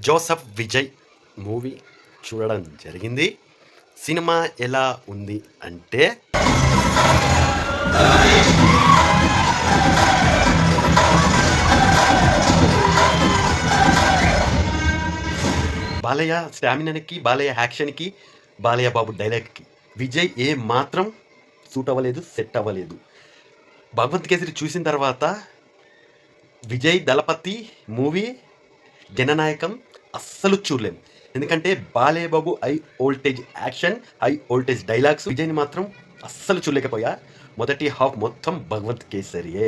Joseph Vijay movie చూడడం జరిగింది. Cinema ఎలా ఉంది అంటే బాలయ్య స్టామినాకి, బాలయ్య యాక్షన్కి, బాలయ్య బాబు డైలాగ్కి విజయ్ ఏ మాత్రం సూట్ అవ్వలేదు, సెట్ అవ్వలేదు. భగవంత్ కేసరి చూసిన తర్వాత విజయ్ దళపతి మూవీ జననాయకం అస్సలు చూడలేము. ఎందుకంటే Balayya Babu high voltage action, high voltage dialogues, విజయ్ని మాత్రం అస్సలు చూడలేకపోయా. మొదటి హాఫ్ మొత్తం భగవంత్ కేసరియే.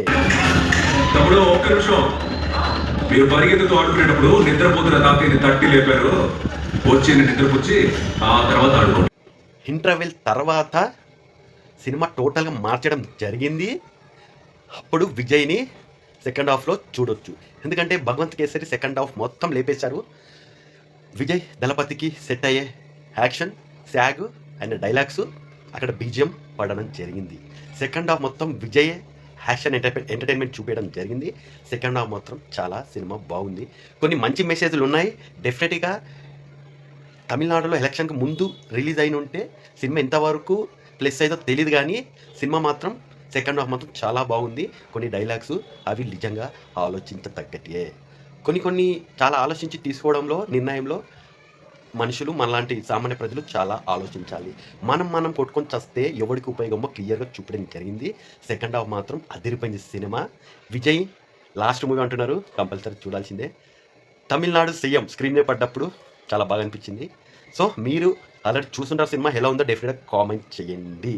మీరు పరిగెత్తుతో ఆడుకునేటప్పుడు నిద్రపోతున్న తాతయ్యని తట్టి లేపారు, వచ్చి నిద్రపుచ్చి ఆ తర్వాత ఆడుకో. ఇంటర్వెల్ తర్వాత సినిమా టోటల్గా మార్చడం జరిగింది. అప్పుడు విజయ్ని సెకండ్ హాఫ్లో చూడొచ్చు. ఎందుకంటే భగవంత్ కేసరి సెకండ్ హాఫ్ మొత్తం లేపేశారు. విజయ్ దళపతికి సెట్ అయ్యే యాక్షన్, శాగ్ అండ్ డైలాగ్స్, అక్కడ బీజిఎం పడడం జరిగింది. సెకండ్ హాఫ్ మొత్తం విజయ్ యాక్షన్ ఎంటర్టైన్మెంట్ చూపించడం జరిగింది. సెకండ్ హాఫ్ మాత్రం చాలా సినిమా బాగుంది. కొన్ని మంచి మెసేజ్లు ఉన్నాయి. డెఫినెట్గా తమిళనాడులో ఎలక్షన్కి ముందు రిలీజ్ అయిన ఉంటే సినిమా ఎంతవరకు ప్లస్ అయిందో తెలియదు, కానీ సినిమా మాత్రం సెకండ్ హాఫ్ మాత్రం చాలా బాగుంది. కొన్ని డైలాగ్స్ అవి నిజంగా ఆలోచించతగ్గటియే. కొన్ని చాలా ఆలోచించి తీసుకోవడంలో, నిర్ణయంలో మనుషులు, మనలాంటి సామాన్య ప్రజలు చాలా ఆలోచించాలి. మనం కొట్టుకొని చస్తే ఎవరికి ఉపయోగమో క్లియర్గా చూపడం జరిగింది. సెకండ్ హాఫ్ మాత్రం అదిరిపోయింది సినిమా. విజయ్ లాస్ట్ మూవీ అంటున్నారు, కంపల్సరీ చూడాల్సిందే. తమిళనాడు సీఎం స్క్రీన్ మీద పడ్డప్పుడు చాలా బాగా అనిపించింది. సో మీరు ఆల్రెడీ చూస్తుంటారు సినిమా, ఎలా ఉందో డెఫినెట్గా కామెంట్ చేయండి.